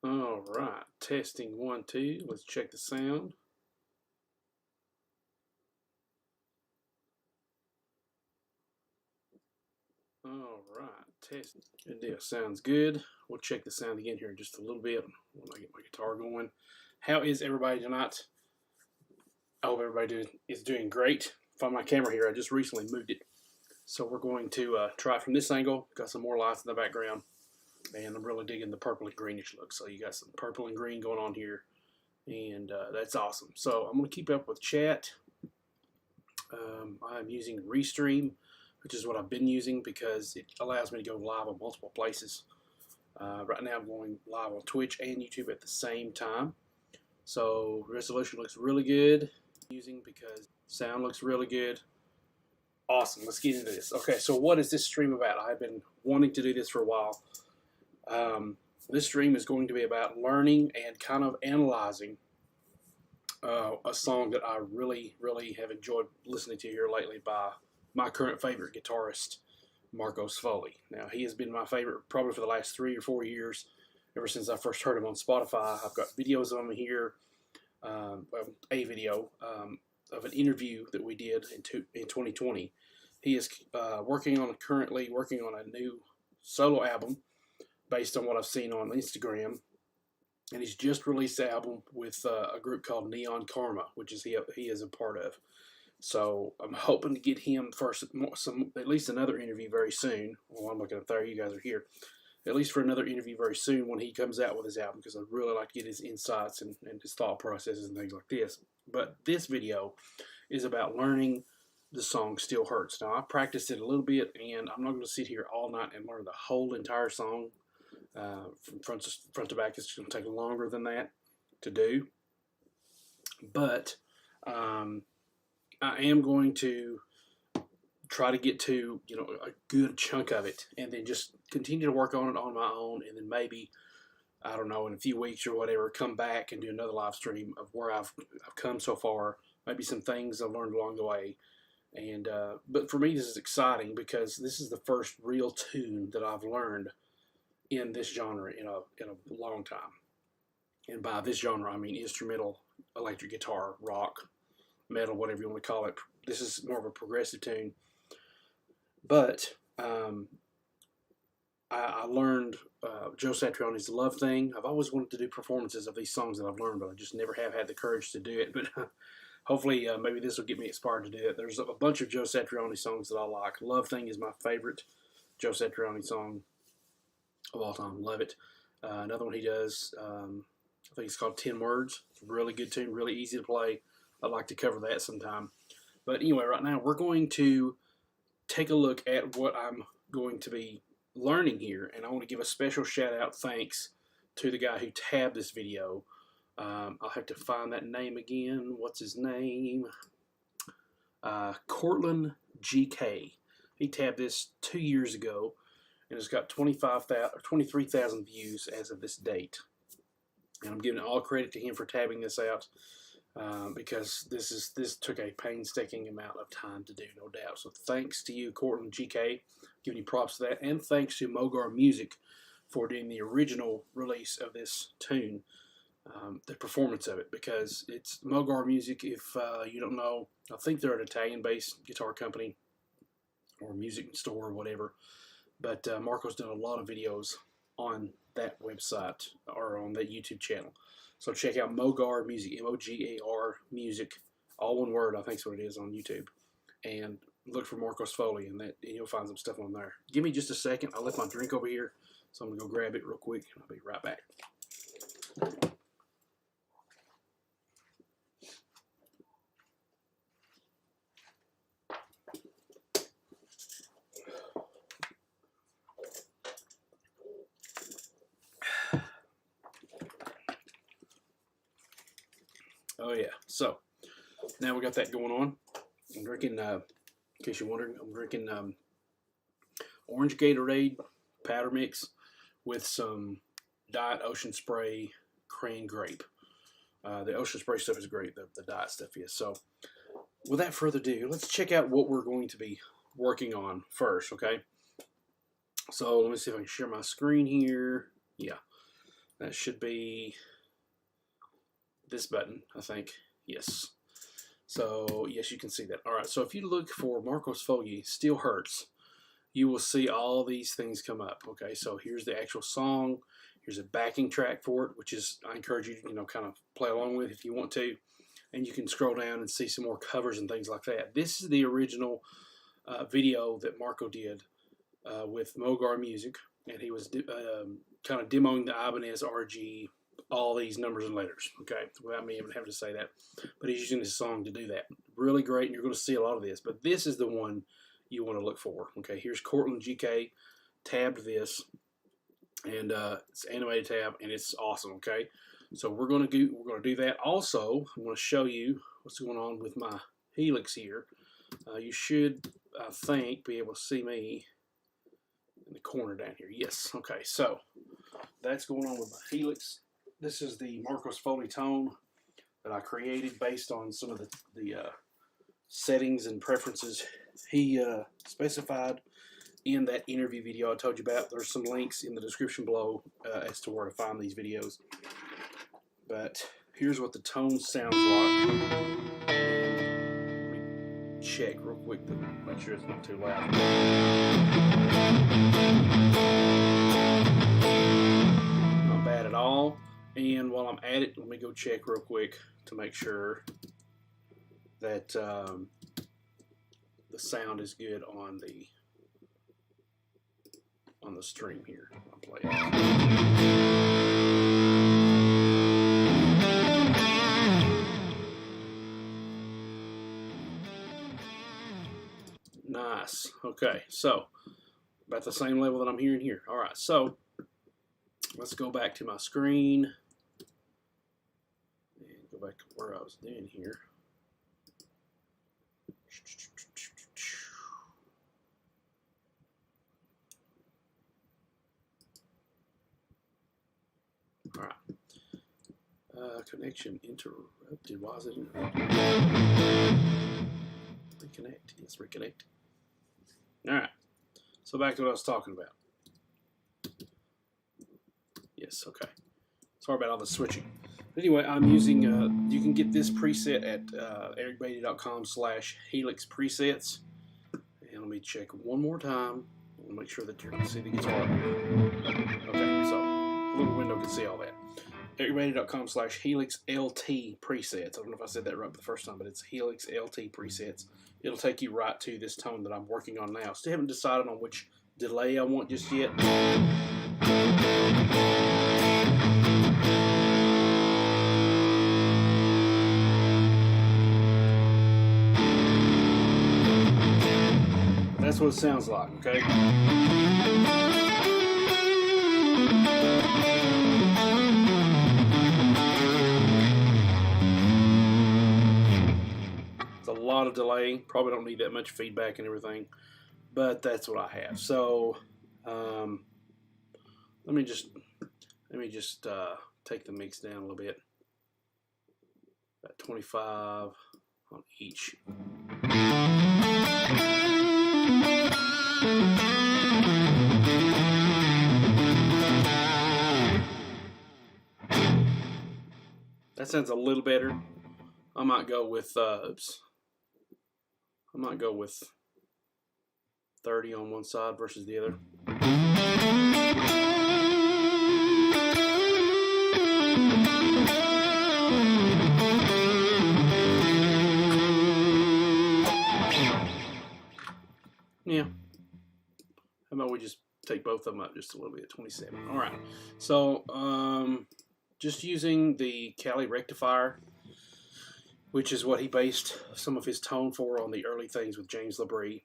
All right, testing 1, 2. Let's check the sound. All right, testing. Good deal. Sounds good. We'll check the sound again here in just a little bit when I get my guitar going. How is everybody tonight? I hope everybody is doing great. Find my camera here. I just recently moved it, so we're going to try it from this angle. Got some more lights in the background, and I'm really digging the purple and greenish look. So you got some purple and green going on here, and that's awesome. So I'm going to keep up with chat. I'm using Restream, which is what I've been using because it allows me to go live on multiple places. Right now I'm going live on Twitch and YouTube at the same time. So resolution looks really good. Using because sound looks really good. Awesome. Let's get into this. Okay, so what is this stream about? I've been wanting to do this for a while. This stream is going to be about learning and kind of analyzing a song that I really, really have enjoyed listening to here lately by my current favorite guitarist, Sfogli. Now, he has been my favorite probably for the last 3 or 4 years, ever since I first heard him on Spotify. I've got videos of him here, a video of an interview that we did in 2020. He is currently working on a new solo album based on what I've seen on Instagram. And he's just released the album with a group called Neon Karma, which is he is a part of. So I'm hoping to get him at least another interview very soon. Well, I'm looking up there. You guys are here. At least for another interview very soon when he comes out with his album, because I'd really like to get his insights and his thought processes and things like this. But this video is about learning the song Still Hurts. Now, I practiced it a little bit, and I'm not going to sit here all night and learn the whole entire song. From front to back, it's going to take longer than that to do. But I am going to try to get to a good chunk of it, and then just continue to work on it on my own, and then maybe, I don't know, in a few weeks or whatever, come back and do another live stream of where I've come so far, maybe some things I've learned along the way. And but for me, this is exciting because this is the first real tune that I've learned in this genre in a long time. And by this genre, I mean instrumental, electric guitar, rock, metal, whatever you want to call it. This is more of a progressive tune. But I learned Joe Satriani's Love Thing. I've always wanted to do performances of these songs that I've learned, but I just never have had the courage to do it. But hopefully maybe this will get me inspired to do it. There's a bunch of Joe Satriani songs that I like. Love Thing is my favorite Joe Satriani song of all time. Love it. Another one he does, I think it's called 10 Words. It's a really good tune, really easy to play. I'd like to cover that sometime. But anyway, right now we're going to take a look at what I'm going to be learning here. And I want to give a special shout out thanks to the guy who tabbed this video. I'll have to find that name again. What's his name? Cortland GK. He tabbed this 2 years ago, and it's got 23,000 views as of this date. And I'm giving all credit to him for tabbing this out, because this took a painstaking amount of time to do, no doubt. So thanks to you, Cortland GK, giving you props to that, and thanks to Mogar Music for doing the original release of this tune, the performance of it, because it's Mogar Music. If you don't know, I think they're an Italian-based guitar company or music store or whatever. But Marco's done a lot of videos on that website or on that YouTube channel. So check out Mogar Music, M-O-G-A-R Music, all one word, I think is what it is, on YouTube. And look for Marco Sfogli, and you'll find some stuff on there. Give me just a second. I left my drink over here, so I'm going to go grab it real quick, and I'll be right back. Oh yeah, so now we got that going on. I'm drinking, in case you're wondering, I'm drinking orange Gatorade powder mix with some Diet Ocean Spray Crane Grape. The Ocean Spray stuff is great, the Diet stuff is. So without further ado, let's check out what we're going to be working on first, okay? So let me see if I can share my screen here. Yeah. That should be this button, I think. Yes. So, yes, you can see that. All right, so if you look for Marco Sfogli, Still Hurts, you will see all these things come up. Okay, so here's the actual song. Here's a backing track for it, which is, I encourage you to, kind of play along with if you want to. And you can scroll down and see some more covers and things like that. This is the original video that Marco did with Mogar Music, and he was kind of demoing the Ibanez RG, all these numbers and letters, okay, without me even having to say that. But he's using this song to do that. Really great, and you're going to see a lot of this. But this is the one you want to look for. Okay, here's Cortland GK tabbed this, and it's animated tab, and it's awesome. Okay, so we're going to do that. Also, I'm going to show you what's going on with my Helix here. You should, I think, be able to see me in the corner down here. Yes. Okay, so that's going on with my Helix. This is the Marco Sfogli tone that I created based on some of the settings and preferences he specified in that interview video I told you about. There's some links in the description below as to where to find these videos. But here's what the tone sounds like. Let me check real quick to make sure it's not too loud. Not bad at all. And while I'm at it, let me go check real quick to make sure that the sound is good on the stream here. I'll play it. Nice. Okay, so about the same level that I'm hearing here. All right, so let's go back to my screen and go back to where I was doing here. All right. Connection interrupted. Why is it interrupted? Reconnect. Yes, reconnect. All right. So back to what I was talking about. Yes, okay. Sorry about all the switching. Anyway, I'm using, you can get this preset at ericbeatty.com/Helix presets. And let me check one more time. I'll make sure that you can see the guitar. Okay, so a little window can see all that. ericbeatty.com/Helix LT presets. I don't know if I said that right the first time, but it's Helix LT presets. It'll take you right to this tone that I'm working on now. Still haven't decided on which delay I want just yet. That's what it sounds like, okay? It's a lot of delay. Probably don't need that much feedback and everything, but that's what I have. So let me just take the mix down a little bit. About 25 on each. That sounds a little better. I might go with I might go with 30 on one side versus the other. Yeah. How about we just take both of them up just a little bit, 27. All right. So, just using the Cali rectifier, which is what he based some of his tone for on the early things with James LaBrie.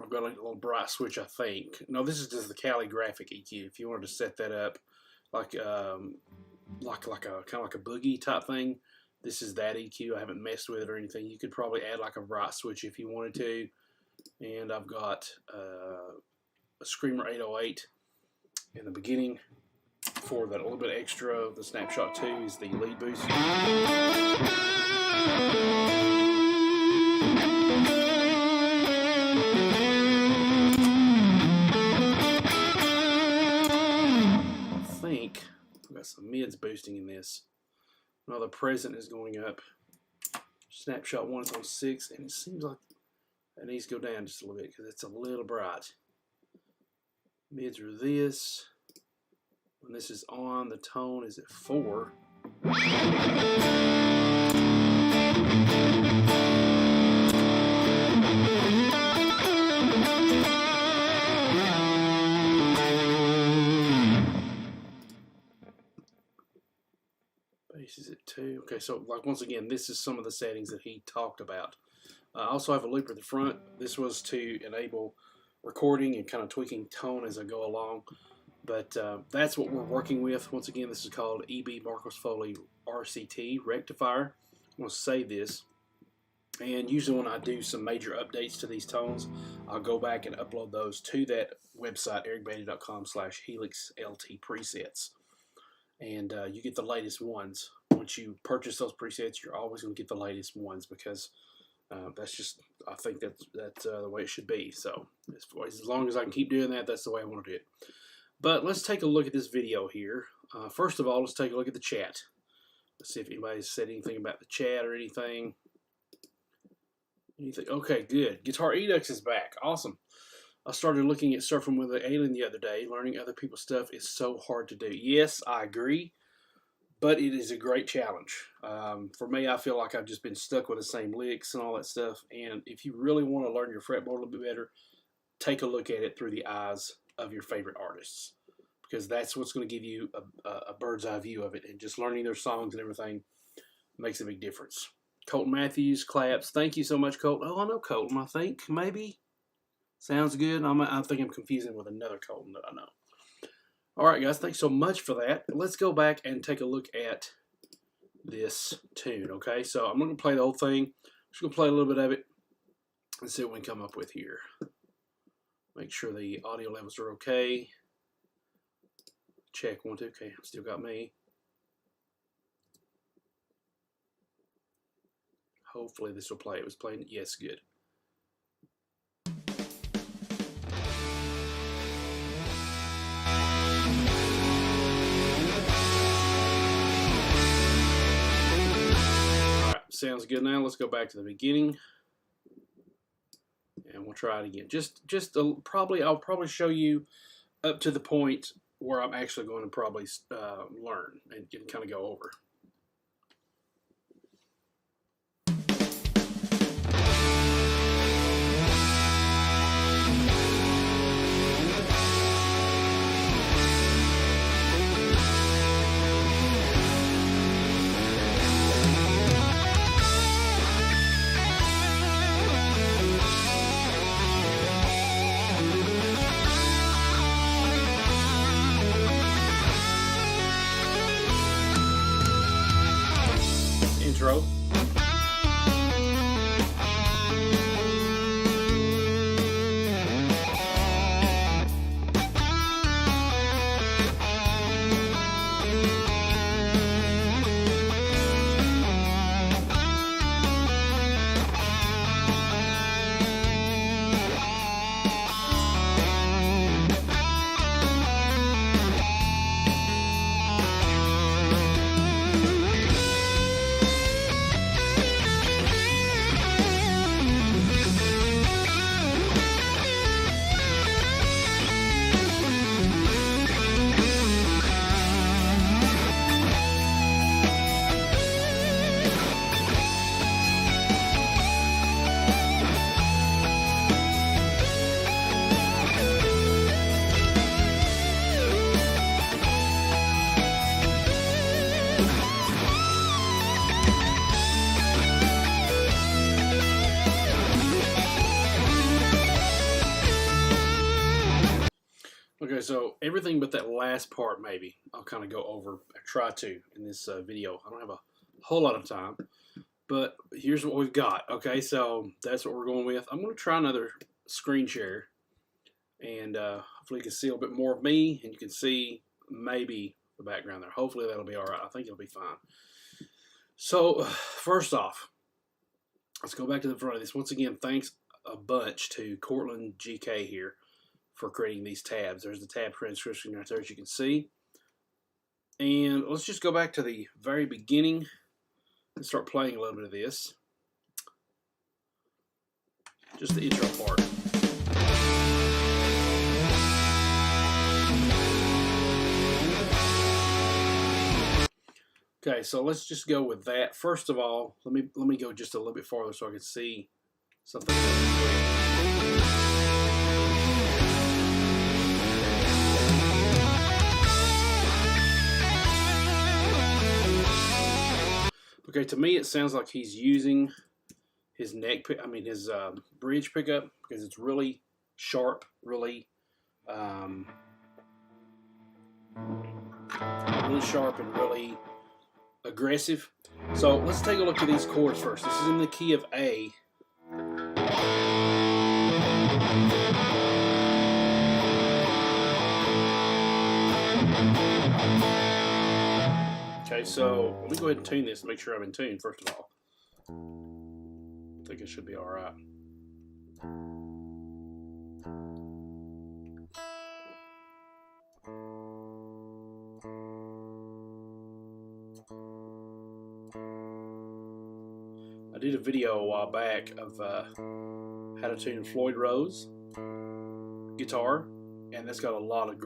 I've got a little bright switch, I think. No, this is just the Cali graphic EQ. If you wanted to set that up like a kind of like a boogie type thing, this is that EQ. I haven't messed with it or anything. You could probably add like a bright switch if you wanted to. And I've got a Screamer 808 in the beginning for that little bit extra. The Snapshot 2 is the lead boost. I think I've got some mids boosting in this. Now the present is going up. Snapshot 1 is on 6, and it seems like it needs to go down just a little bit because it's a little bright. Mids are this. When this is on, the tone is at 4. Bass is at 2. Okay, so like once again, this is some of the settings that he talked about. I also have a looper at the front. This was to enable recording and kind of tweaking tone as I go along. But that's what we're working with. Once again, this is called EB Marcos Sfogli RCT Rectifier. I'm going to save this. And usually when I do some major updates to these tones, I'll go back and upload those to that website, ericbeatty.com/helixlt presets. And you get the latest ones. Once you purchase those presets, you're always going to get the latest ones because that's just, I think that's the way it should be. So as long as I can keep doing that, that's the way I want to do it. But let's take a look at this video here. First of all, let's take a look at the chat. Let's see if anybody's said anything about the chat or anything. Okay, good. Guitar Edux is back. Awesome. I started looking at surfing with an alien the other day. Learning other people's stuff is so hard to do. Yes, I agree, but it is a great challenge. For me, I feel like I've just been stuck with the same licks and all that stuff. And if you really want to learn your fretboard a little bit better, take a look at it through the eyes of your favorite artists, because that's what's going to give you a bird's eye view of it, and just learning their songs and everything makes a big difference. Colton Matthews claps. Thank you so much, Colton. Oh, I know Colton. I think maybe sounds good. I think I'm confusing with another Colton that I know. All right, guys. Thanks so much for that. Let's go back and take a look at this tune. Okay, so I'm going to play the whole thing. Just going to play a little bit of it and see what we can come up with here. Make sure the audio levels are okay. Check 1, 2. Okay, still got me. Hopefully this will play. It was playing. Yes, good. All right, sounds good now. Let's go back to the beginning. And we'll try it again. I'll probably show you up to the point where I'm actually going to probably learn and kind of go over. Intro. Okay, so everything but that last part, maybe I'll kind of go over, try to in this video. I don't have a whole lot of time, but here's what we've got. Okay, so that's what we're going with. I'm going to try another screen share, and hopefully you can see a little bit more of me, and you can see maybe the background there. Hopefully that'll be all right. I think it'll be fine. So first off, let's go back to the front of this. Once again, thanks a bunch to Cortland GK here for creating these tabs. There's the tab transcription right there, as you can see. And let's just go back to the very beginning and start playing a little bit of this. Just the intro part. Okay, so let's just go with that. First of all, let me go just a little bit farther so I can see something. Okay, to me it sounds like he's using his his bridge pickup, because it's really sharp, really sharp and really aggressive. So let's take a look at these chords first. This is in the key of A. Okay, so let me go ahead and tune this and make sure I'm in tune first of all. I think it should be alright. I did a video a while back of how to tune Floyd Rose guitar, and that's got a lot of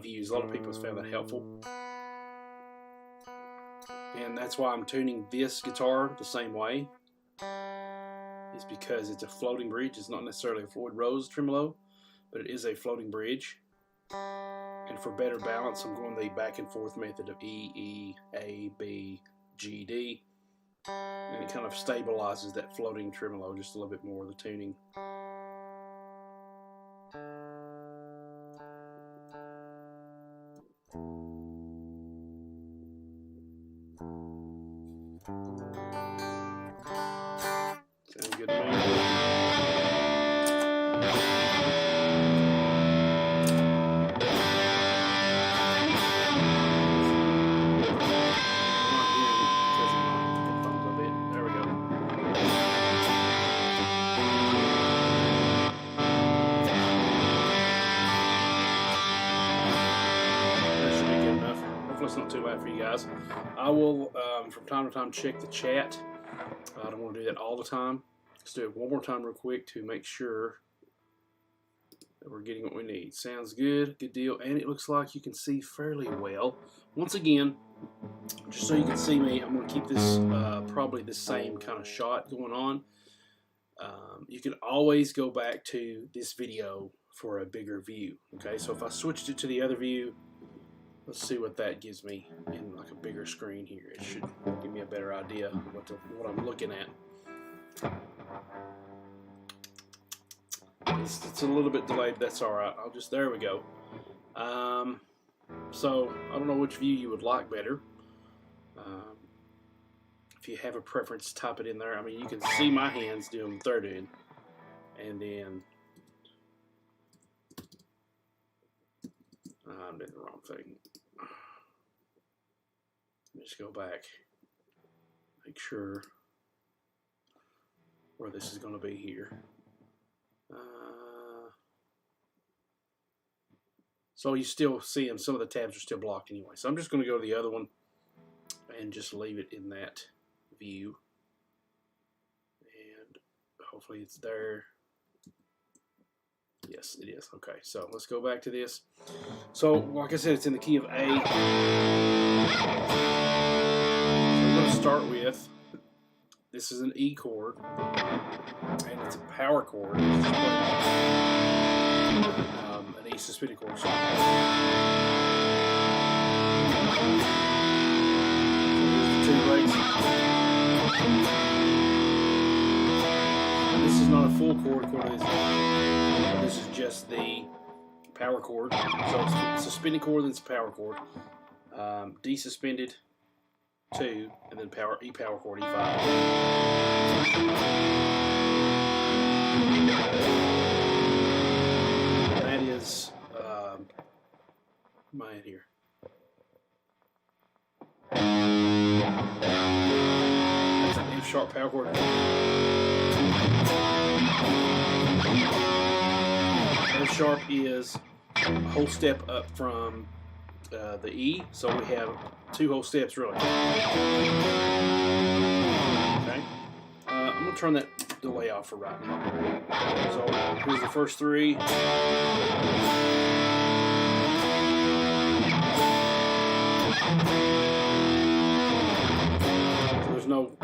views. A lot of people have found that helpful, and that's why I'm tuning this guitar the same way. Is because it's a floating bridge. It's not necessarily a Floyd Rose tremolo, but it is a floating bridge. And for better balance, I'm going the back and forth method of E, E, A, B, G, D. And it kind of stabilizes that floating tremolo just a little bit more, the tuning. Sounds good to me. It's not too loud for you guys. I will, from time to time, check the chat. I don't want to do that all the time. Let's do it one more time real quick to make sure that we're getting what we need. Sounds good, good deal, and it looks like you can see fairly well. Once again, just so you can see me, I'm going to keep this probably the same kind of shot going on. You can always go back to this video for a bigger view. Okay, so if I switched it to the other view, let's see what that gives me in like a bigger screen here. It should give me a better idea of what I'm looking at. It's a little bit delayed, but that's alright. There we go. So, I don't know which view you would like better. If you have a preference, type it in there. I mean, you can see my hands doing what they're doing. And then I'm doing the wrong thing. Just go back, make sure where this is going to be here. So you still see them, some of the tabs are still blocked anyway. So I'm just going to go to the other one and just leave it in that view. And hopefully it's there. Yes, it is. Okay, so let's go back to this. So, like I said, it's in the key of A. So we're going to start with, this is an E chord, and it's a power chord. An E suspended chord. So here's the two rates. This is not a full chord. This is just the power chord. So it's a suspended chord, then it's a power chord. D suspended, 2, and then E power chord, E5. That is my head here. That's an F sharp power chord. F sharp is a whole step up from the E, so we have 2 whole steps really. Okay, I'm going to turn that delay off for right now. So here's the first 3. So there's no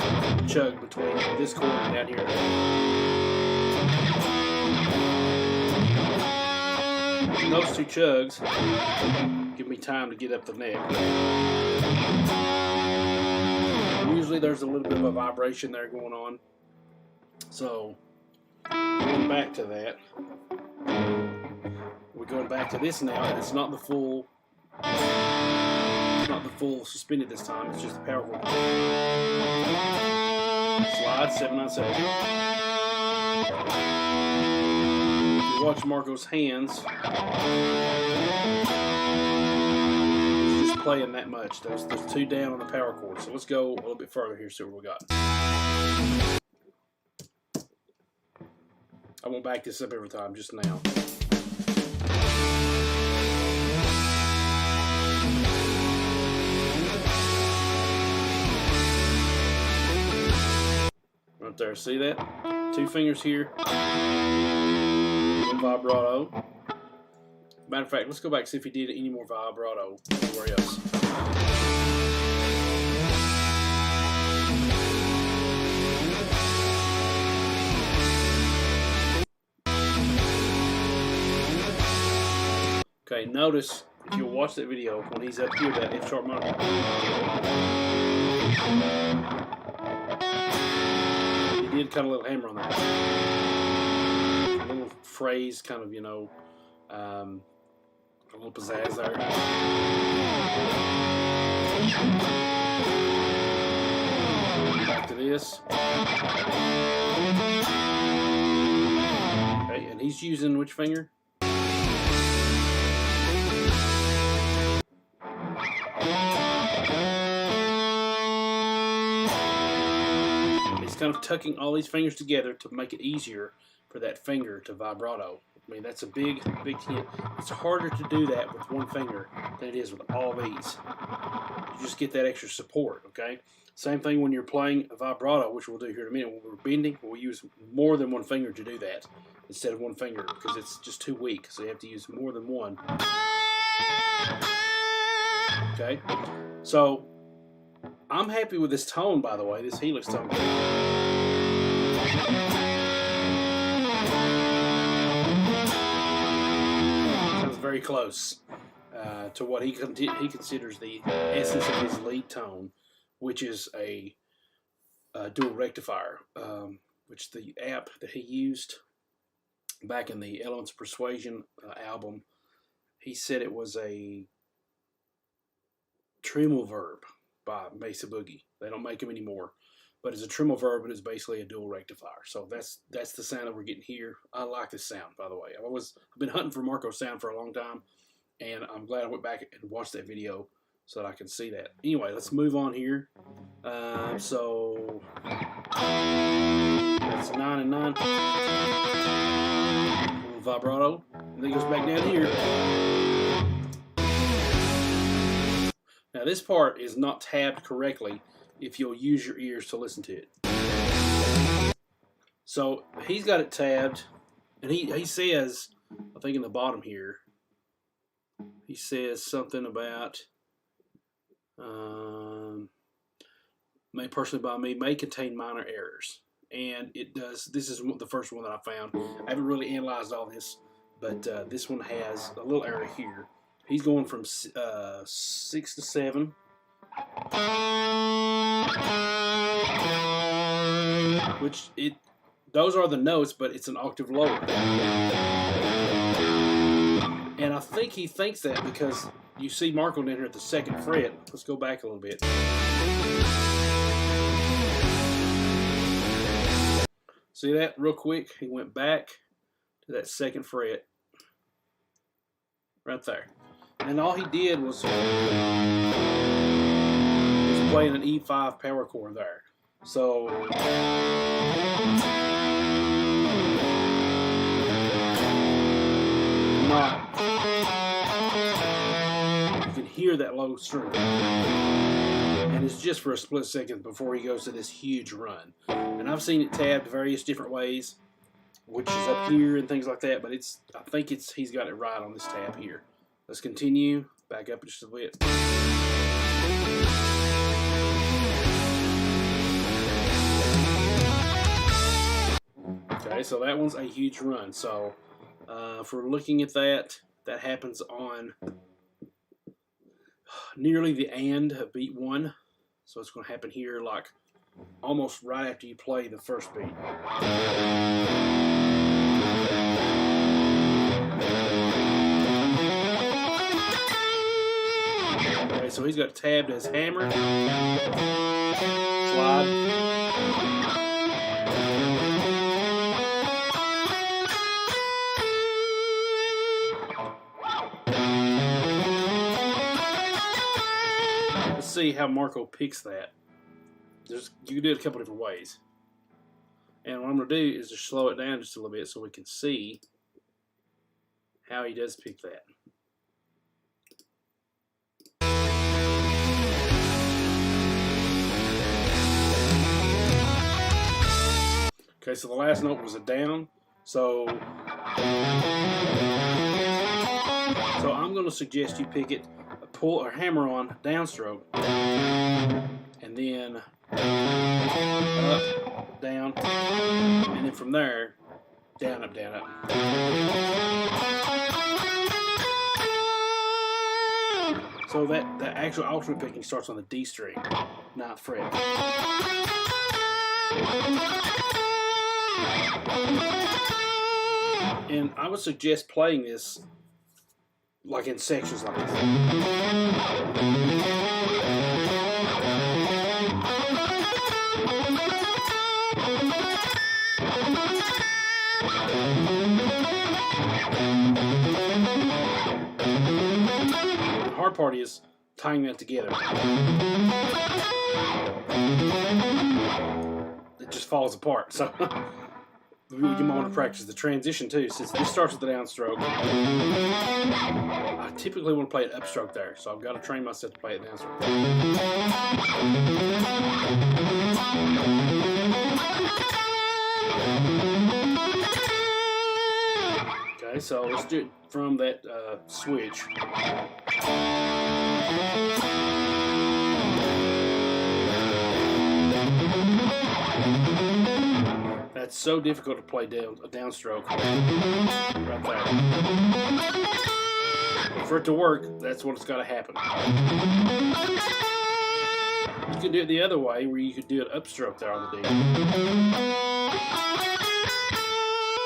chug between this chord and down here. And those 2 chugs give me time to get up the neck. Usually there's a little bit of a vibration there going on. So going back to that, we're going back to this now, and it's not the full suspended this time. It's just the power chord. Slide 7/9/7. You watch Marco's hands. He's just playing that much. There's 2 down on the power chord. So let's go a little bit further here. See what we got. I won't back this up every time, just now. Right there, see that? 2 fingers here. 1 vibrato. Matter of fact, let's go back and see if he did any more vibrato anywhere else. Okay, notice if you'll watch that video when he's up here, that F sharp minor. He did kind of a little hammer on that. A little phrase, kind of, you know, a little pizzazz there. Back to this. Okay, and he's using which finger? Kind of tucking all these fingers together to make it easier for that finger to vibrato. I mean, that's a big hint. It's harder to do that with 1 finger than it is with all these. You just get that extra support, okay? Same thing when you're playing a vibrato, which we'll do here in a minute. When we're bending, we'll use more than 1 finger to do that instead of 1 finger because it's just too weak, so you have to use more than 1. Okay? So, I'm happy with this tone, by the way, this helix tone. Sounds very close to what he considers the essence of his lead tone, which is a dual rectifier, which the app that he used back in the Elements of Persuasion album, he said it was a tremolo verb by Mesa Boogie. They don't make them anymore, but it's a tremolo verb, and it's basically a dual rectifier. So that's the sound that we're getting here. I like this sound, by the way. I've been hunting for Marco's sound for a long time, and I'm glad I went back and watched that video so that I can see that. Anyway, let's move on here. So that's 9 and 9. A little vibrato, and then it goes back down here. Now this part is not tabbed correctly if you'll use your ears to listen to it. So he's got it tabbed, and he says, I think in the bottom here, he says something about may personally by me may contain minor errors, and it does. This is the first one that I found. I haven't really analyzed all this, but this one has a little error here. He's going from 6 to 7. Which those are the notes, but it's an octave lower. And I think he thinks that because you see Marco down here at the 2nd fret. Let's go back a little bit. See that real quick? He went back to that 2nd fret. Right there. And all he did was playing an E5 power chord there. So you can hear hear that low string. And it's just for a split second before he goes to this huge run. And I've seen it tabbed various different ways, which is up here and things like that, but I think he's got it right on this tab here. Let's continue, back up just a bit. Okay, so that one's a huge run. So if we're looking at that happens on nearly the end of beat 1. So it's going to happen here like almost right after you play the first beat. Okay, so he's got tabbed as hammer, slide, see how Marco picks that. You can do it a couple different ways. And what I'm going to do is just slow it down just a little bit so we can see how he does pick that. Okay, so the last note was a down. So I'm going to suggest you pick it, pull or hammer on downstroke, and then up, down, and then from there, down, up, down, up. So that actual alternate picking starts on the D string, 9th fret. And I would suggest playing this like in sections like this. The hard part is tying that together. It just falls apart. So you might want to practice the transition too. Since this starts with the downstroke, I typically want to play it upstroke there, so I've got to train myself to play it downstroke. Okay, so let's do it from that switch. That's so difficult to play down a downstroke right there. For it to work, that's what it's got to happen. You can do it the other way, where you could do it upstroke there on the D.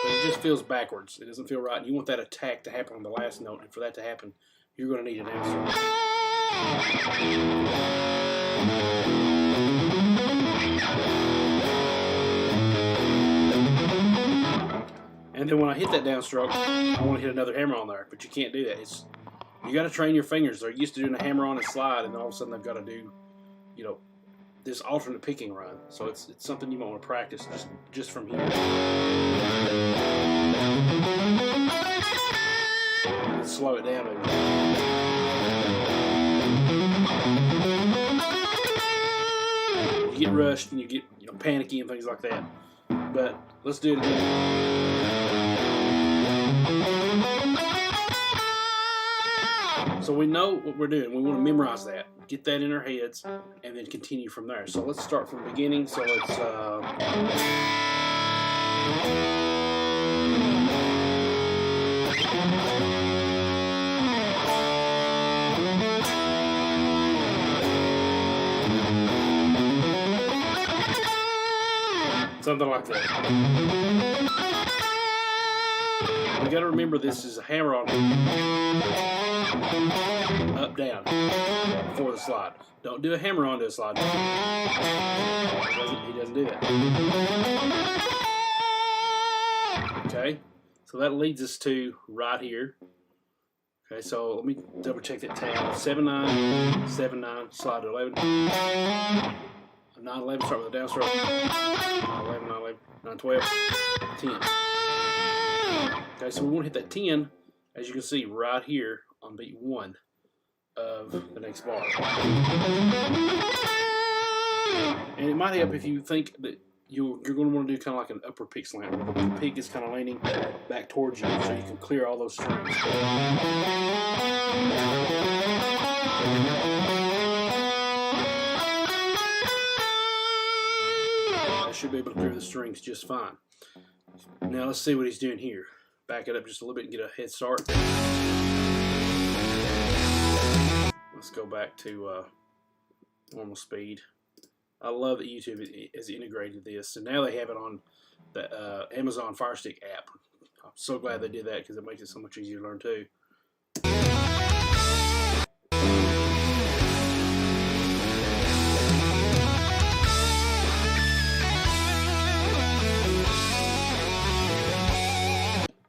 But it just feels backwards. It doesn't feel right. You want that attack to happen on the last note, and for that to happen, you're going to need a downstroke. And then when I hit that downstroke, I want to hit another hammer on there, but you can't do that. You got to train your fingers. They're used to doing a hammer on and slide, and all of a sudden they've got to do, this alternate picking run. So it's something you might want to practice just from here. Let's slow it down maybe. You get rushed and you get panicky and things like that. But let's do it again. So we know what we're doing. We want to memorize that, get that in our heads, and then continue from there. So let's start from the beginning. So it's something like that. We got to remember this is a hammer on up, down before the slide. Don't do a hammer onto a slide. He doesn't do that. Okay, so that leads us to right here. Okay, so let me double check that tab. 7-9, 7-9, slide to 11. 9-11, start with a downstroke. 9-11, 9-11, 9-12, 10. Okay, so we want to hit that 10, as you can see right here on beat 1. of the next bar. And it might help if you think that you're going to want to do kind of like an upper pick slant, where the pick is kind of leaning back towards you, so you can clear all those strings. I should be able to clear the strings just fine. Now let's see what he's doing here. Back it up just a little bit and get a head start. Let's go back to normal speed. I love that YouTube has integrated this, and now they have it on the Amazon Fire Stick app. I'm so glad they did that because it makes it so much easier to learn too.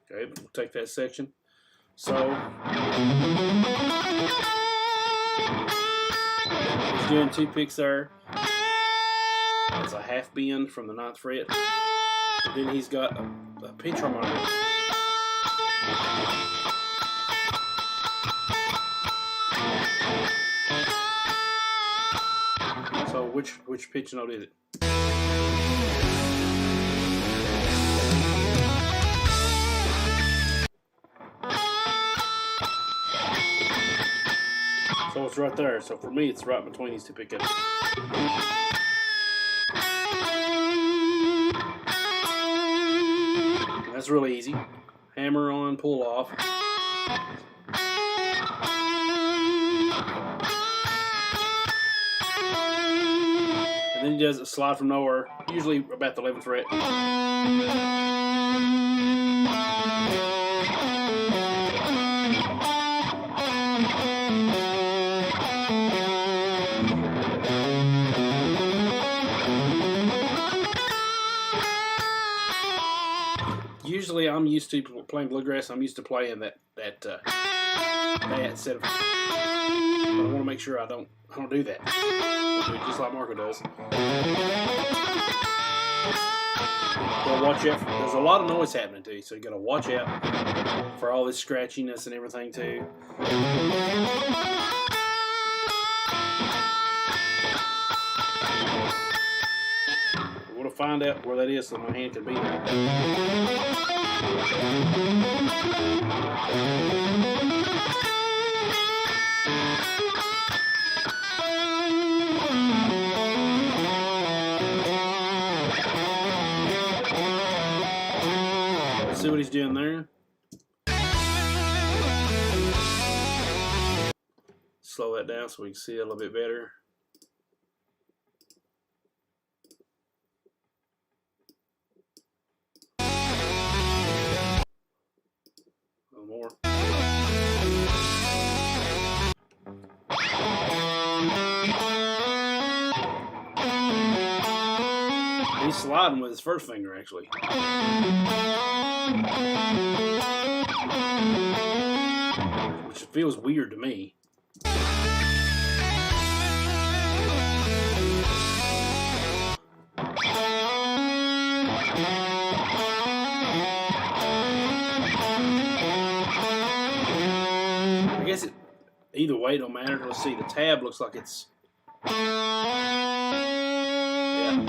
Okay, we'll take that section. So he's doing 2 picks there. It's a half bend from the 9th fret. And then he's got a pinch harmonic. So which pitch note is it? So it's right there. So for me, it's right between these 2 pickups. That's really easy. Hammer on, pull off. And then he does a slide from nowhere, usually about the 11th fret. Usually, I'm used to playing bluegrass. I'm used to playing that set of. But I want to make sure I don't do that. I'll do it just like Marco does. Gotta watch out. There's a lot of noise happening too, so you gotta watch out for all this scratchiness and everything too. We'll find out where that is so my hand can be there. Let's see what he's doing there. Slow that down so we can see it a little bit better. More. He's sliding with his first finger, actually. Which feels weird to me. Either way, don't matter. Let's see. The tab looks like it's. Yeah,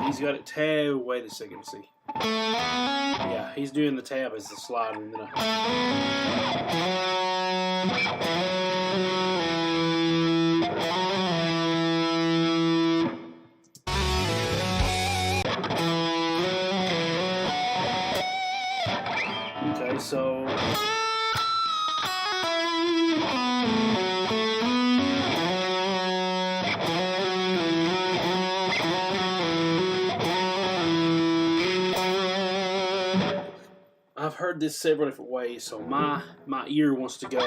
he's got it tab. Wait a second. Let's see. Yeah, he's doing the tab as the slide, and then okay, so. I've heard this several different ways, so my ear wants to go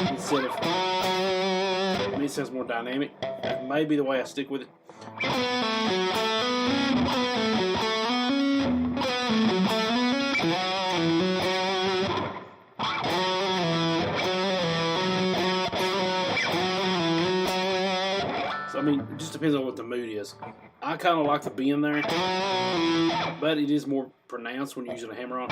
instead of. I mean, it sounds more dynamic. That may be the way I stick with it. So mean, it just depends on what the mood is. I kind of like the bend there, but it is more pronounced when you're using a hammer-on.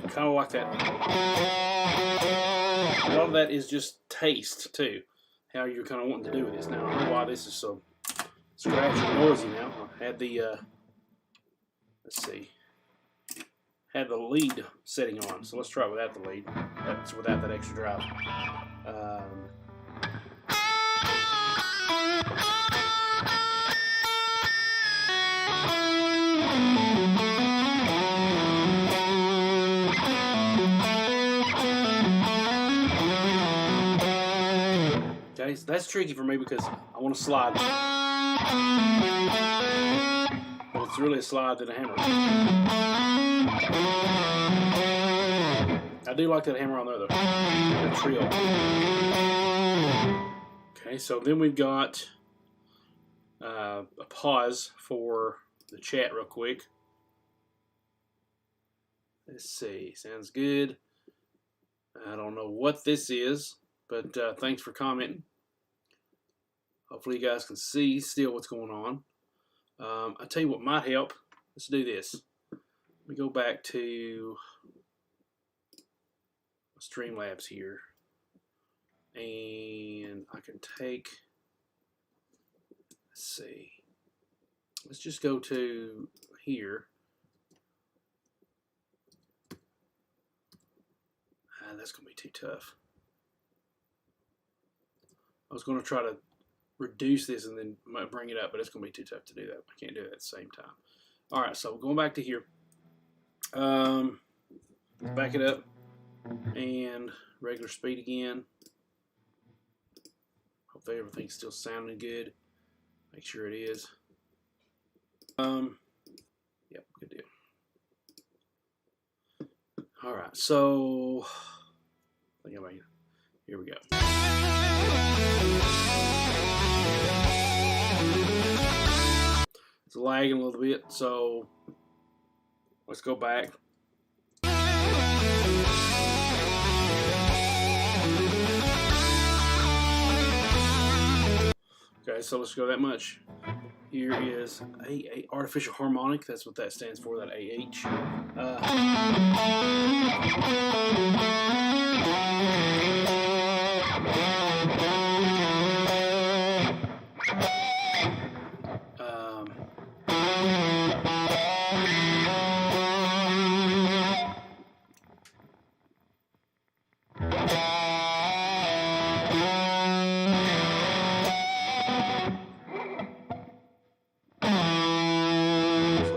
Kind of like that. A lot of that is just taste too, how you're kind of wanting to do with this. Now I don't know why this is so scratchy and noisy now. I had the let's see, had the lead setting on, so let's try it without the lead. That's without that extra drive. Okay, so that's tricky for me because I want to slide, but it's really a slide than a hammer. I do like that hammer on there though, that trio. Okay, so then we've got a pause for the chat real quick. Let's see, sounds good. I don't know what this is, but thanks for commenting. Hopefully you guys can see still what's going on. I'll tell you what might help. Let's do this. Let me go back to Streamlabs here. And I can take, let's see. Let's just go to here. That's going to be too tough. I was going to try to reduce this and then bring it up, but it's going to be too tough to do that. I can't do it at the same time. All right, so going back to here. Back it up and regular speed again. Hopefully everything's still sounding good. Make sure it is. Yep, good deal. All right, so I think here we go. It's lagging a little bit, so let's go back. Okay, so let's go that much. Here is a artificial harmonic. That's what that stands for, that AH.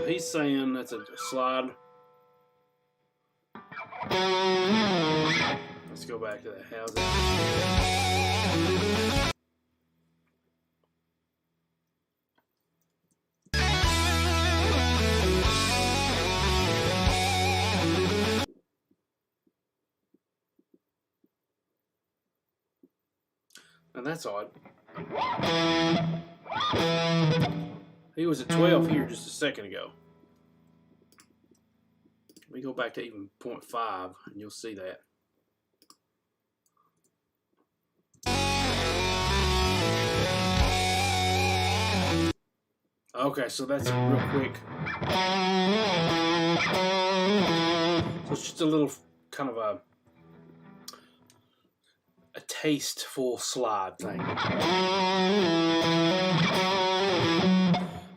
He's saying that's a slide. Let's go back to that housing. And that's odd. He was at 12 here just a second ago. Let me go back to even 0.5 and you'll see that. Okay, so that's real quick. So it's just a little kind of a tasteful slide thing.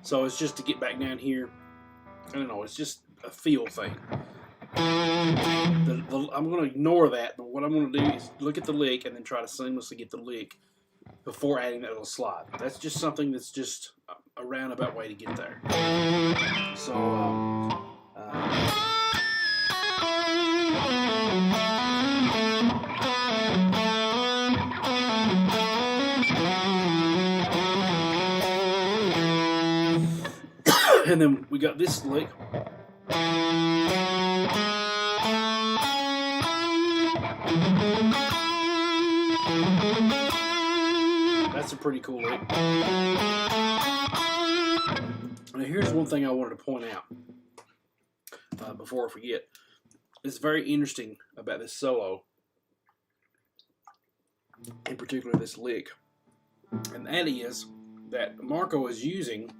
So it's just to get back down here. I don't know, it's just a feel thing. I'm going to ignore that, but what I'm going to do is look at the lick and then try to seamlessly get the lick before adding that little slide. That's just something that's just a roundabout way to get there. So, and then we got this lick. pretty cool lick. Now here's one thing I wanted to point out before I forget. It's very interesting about this solo, in particular this lick, and that is that Marco is using,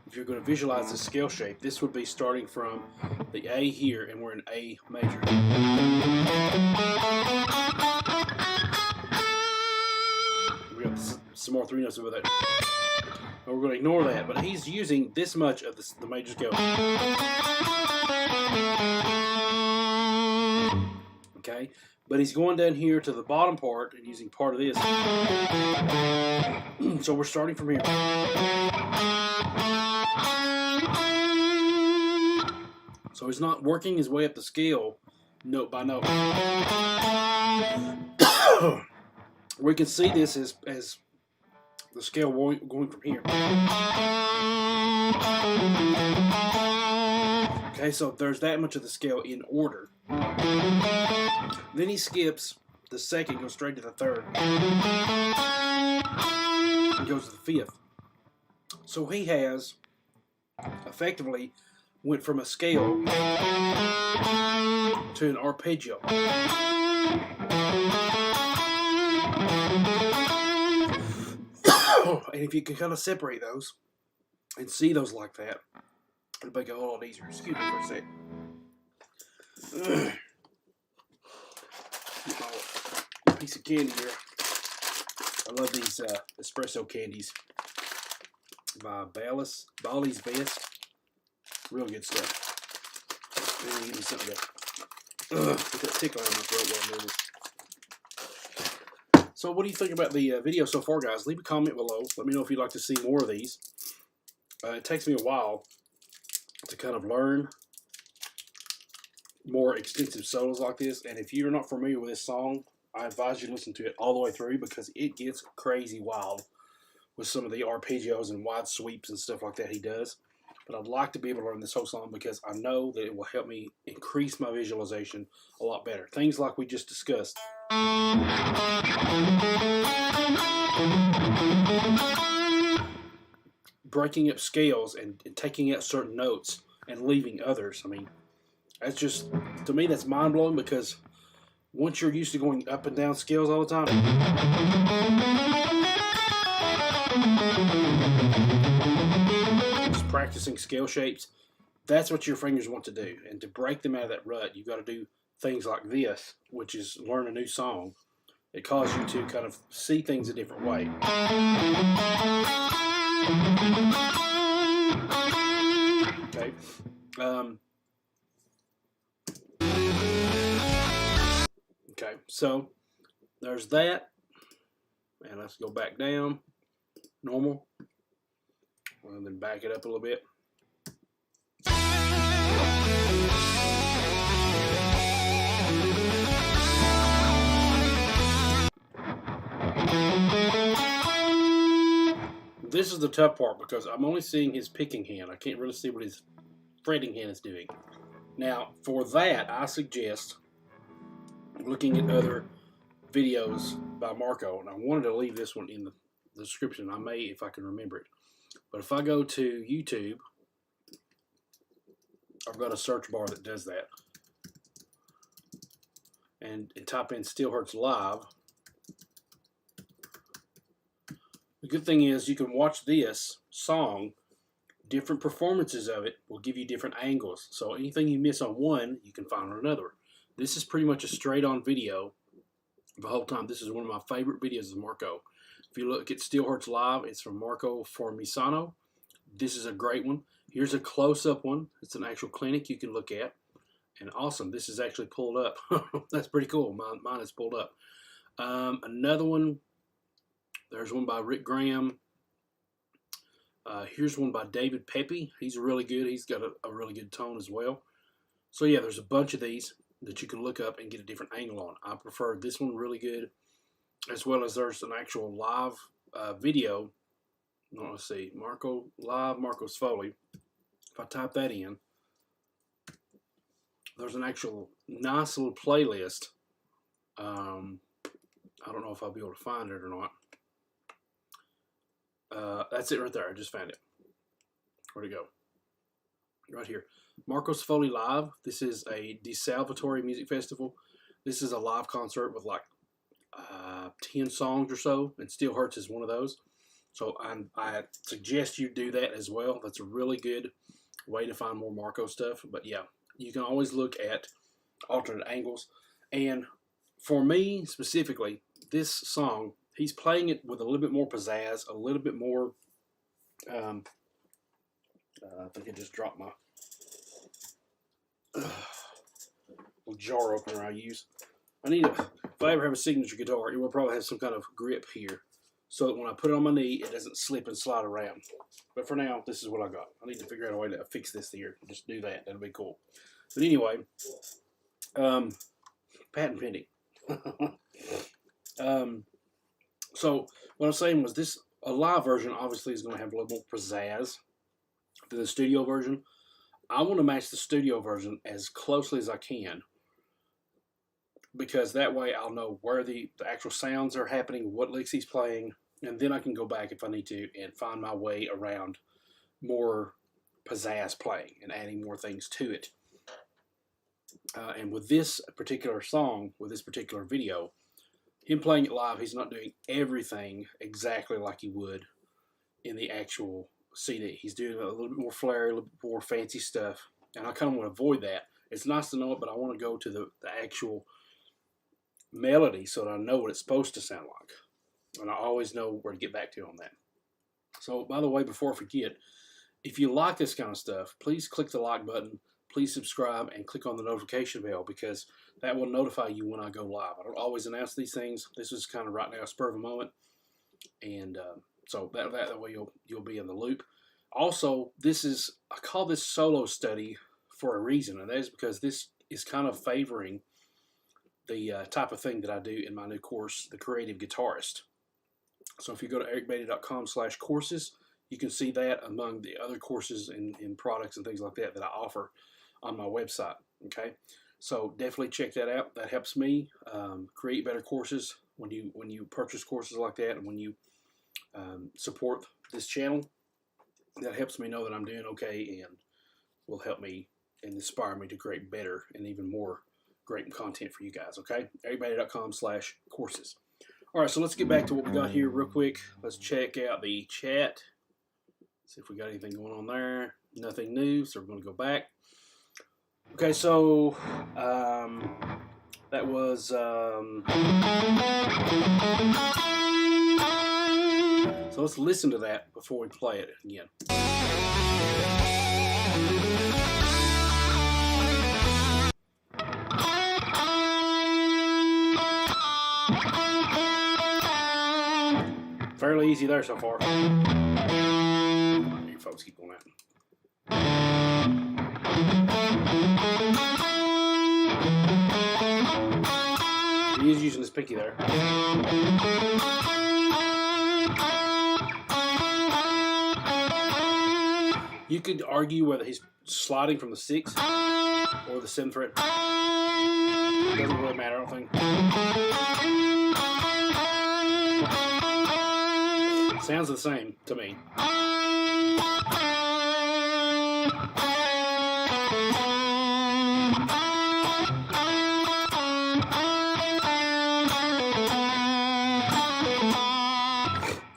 if you're going to visualize the scale shape, this would be starting from the A here, and we're in A major. We got some more 3 notes over there. We're going to ignore that, but he's using this much of the major scale. Okay, but he's going down here to the bottom part and using part of this. So we're starting from here. So he's not working his way up the scale note by note. We can see this as the scale going from here. Okay, so there's that much of the scale in order. Then he skips the second, goes straight to the third, and goes to the fifth. So he has effectively went from a scale to an arpeggio. And if you can kind of separate those and see those like that, it'll make it a whole lot easier. Excuse me for a sec. Get my piece of candy here. I love these espresso candies by Bali's Best. Real good stuff. Maybe give me something to get that tickle on my throat while I'm doing this. So what do you think about the video so far, guys? Leave a comment below. Let me know if you'd like to see more of these. It takes me a while to kind of learn more extensive solos like this. And if you're not familiar with this song, I advise you to listen to it all the way through because it gets crazy wild with some of the arpeggios and wide sweeps and stuff like that he does. But I'd like to be able to learn this whole song because I know that it will help me increase my visualization a lot better. Things like we just discussed. Breaking up scales and taking out certain notes and leaving others. I mean, that's just, to me, that's mind-blowing because once you're used to going up and down scales all the time, just practicing scale shapes, that's what your fingers want to do. And to break them out of that rut, you've got to do things like this, which is learn a new song. It causes you to kind of see things a different way. Okay. Okay, so there's that. And let's go back down. Normal. And then back it up a little bit. This is the tough part because I'm only seeing his picking hand. I can't really see what his fretting hand is doing. Now, for that, I suggest looking at other videos by Marco. And I wanted to leave this one in the description. I may if I can remember it. But if I go to YouTube, I've got a search bar that does that. And type in Still Hurts Live. The good thing is you can watch this song, different performances of it will give you different angles. So anything you miss on one, you can find on another. This is pretty much a straight-on video the whole time. This is one of my favorite videos of Marco. If you look at Still Hurts Live, it's from Marco Formisano. This is a great one. Here's a close-up one. It's an actual clinic you can look at. And awesome, this is actually pulled up. That's pretty cool. Mine is pulled up. Another one, there's one by Rick Graham. Here's one by David Pepe. He's really good. He's got a really good tone as well. So yeah, there's a bunch of these that you can look up and get a different angle on. I prefer this one really good, as well as there's an actual live video. Let's see, Marco Sfogli. If I type that in, there's an actual nice little playlist. I don't know if I'll be able to find it or not. That's it right there. I just found it. Where'd it go? Right here. Marco Sfogli Live. This is a DeSalvatore music festival. This is a live concert with like 10 songs or so, and Still Hurts is one of those. So I suggest you do that as well. That's a really good way to find more Marco stuff. But yeah, you can always look at alternate angles. And for me specifically, this song, he's playing it with a little bit more pizzazz, a little bit more. I think I just dropped my little jar opener I use. If I ever have a signature guitar, it will probably have some kind of grip here, so that when I put it on my knee, it doesn't slip and slide around. But for now, this is what I got. I need to figure out a way to fix this here. Just do that. That'll be cool. But anyway, patent pending. So what I'm saying was this, a live version obviously is going to have a little more pizzazz than the studio version. I want to match the studio version as closely as I can, because that way I'll know where the actual sounds are happening, what licks he's playing, and then I can go back if I need to and find my way around more pizzazz playing and adding more things to it. And with this particular song, with this particular video, him playing it live, he's not doing everything exactly like he would in the actual CD. He's doing a little bit more flair, a little bit more fancy stuff, and I kind of want to avoid that. It's nice to know it, but I want to go to the actual melody so that I know what it's supposed to sound like, and I always know where to get back to on that. So, by the way, before I forget, if you like this kind of stuff, please click the like button, please subscribe, and click on the notification bell, because that will notify you when I go live. I don't always announce these things. This is kind of right now, spur of a moment, and so that way you'll be in the loop. Also, I call this solo study for a reason, and that is because this is kind of favoring the type of thing that I do in my new course, The Creative Guitarist. So if you go to ericbeatty.com/courses, you can see that among the other courses and products and things like that that I offer on my website. Okay, so definitely check that out. That helps me create better courses when you purchase courses like that, and when you support this channel. That helps me know that I'm doing okay, and will help me and inspire me to create better and even more great content for you guys. Okay, ericbeatty.com/courses. All right, so let's get back to what we got here real quick. Let's check out the chat. See if we got anything going on there. Nothing new, so we're going to go back. Okay, so that was so let's listen to that before we play it again. Fairly easy there so far. You folks keep going out. He is using his pinky there. You could argue whether he's sliding from the 6th or the 7th fret. Doesn't really matter, I don't think. Sounds the same to me.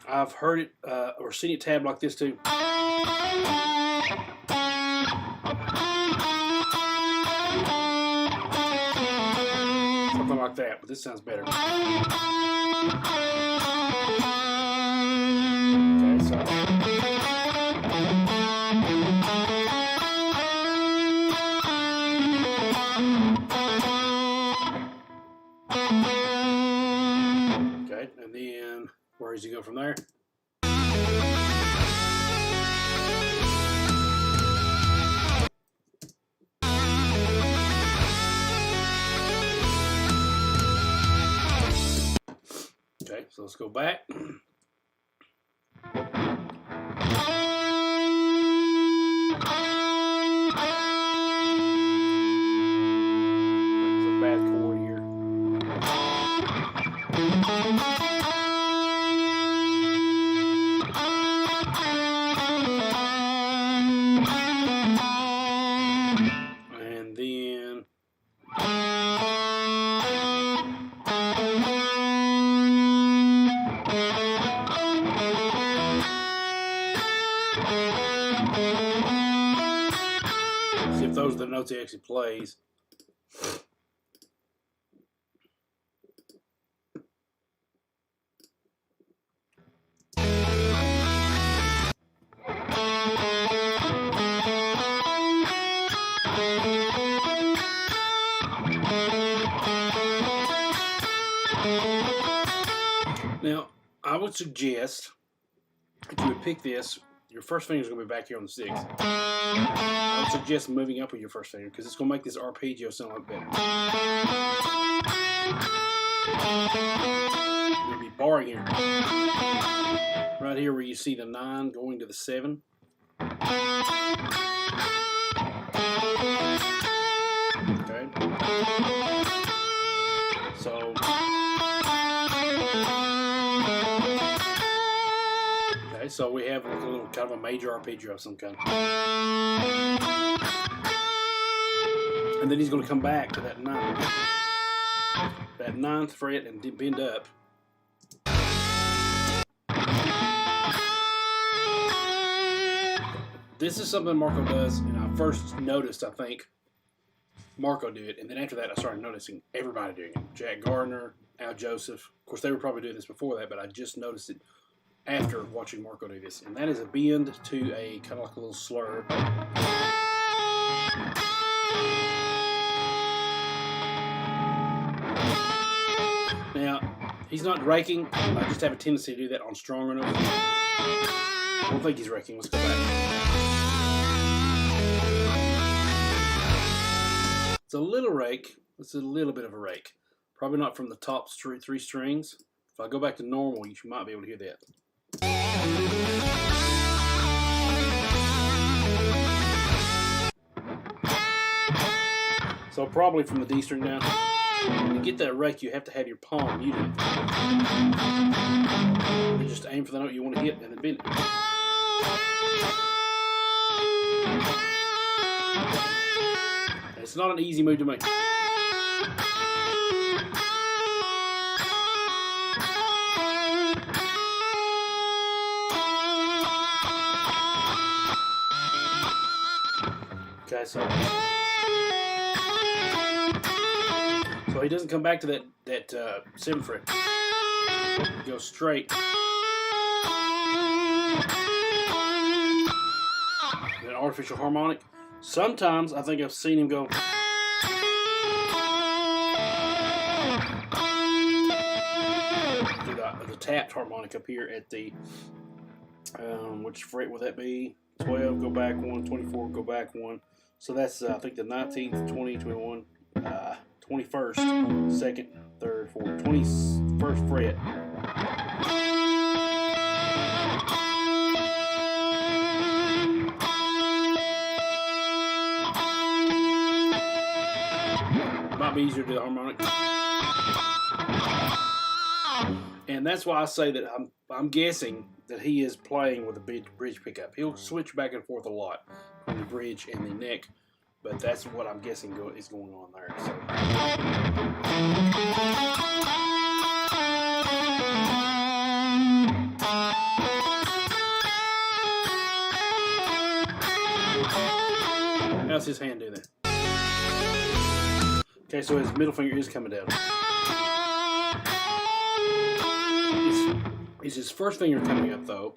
I've heard it or seen it tabbed like this too. Something like that, but this sounds better. Okay, so. Okay, and then where does he go from there? Okay, so let's go back. There's a bad chord here. notes he actually plays. Now, I would suggest if you would pick this, your first finger is going to be back here on the 6. I would suggest moving up with your first finger because it's going to make this arpeggio sound a lot better. You're going to be barring here. Right here where you see the 9 going to the 7. Okay. So... so we have a little kind of a major arpeggio of some kind. And then he's going to come back to that 9th. That 9th fret and bend up. This is something Marco does, and I first noticed, I think, Marco do it, and then after that I started noticing everybody doing it. Jack Gardner, Al Joseph. Of course, they were probably doing this before that, but I just noticed it after watching Marco do this, and that is a bend to a kind of like a little slur. Now, he's not raking. I just have a tendency to do that on stronger notes. I don't think he's raking. Let's go back. It's a little rake. It's a little bit of a rake. Probably not from the top 3 strings. If I go back to normal, you might be able to hear that. So probably from the D string down. When you get that rake, you have to have your palm muted. You just aim for the note you want to hit and then bend it. It's not an easy move to make. Okay, so he doesn't come back to that 7th fret. He goes straight. An artificial harmonic. Sometimes I think I've seen him go. Do the tapped harmonic up here at the which fret would that be? 12, go back 1, 24, go back 1. So that's, I think, the 19th, 20, 21, 21st, 2nd, 3rd, 4th, 21st fret. Might be easier to do the harmonic. And that's why I say that I'm guessing that he is playing with a bridge pickup. He'll switch back and forth a lot on the bridge and the neck, but that's what I'm guessing is going on there. So. How's his hand do that? Okay, so his middle finger is coming down. Is his first finger coming up though?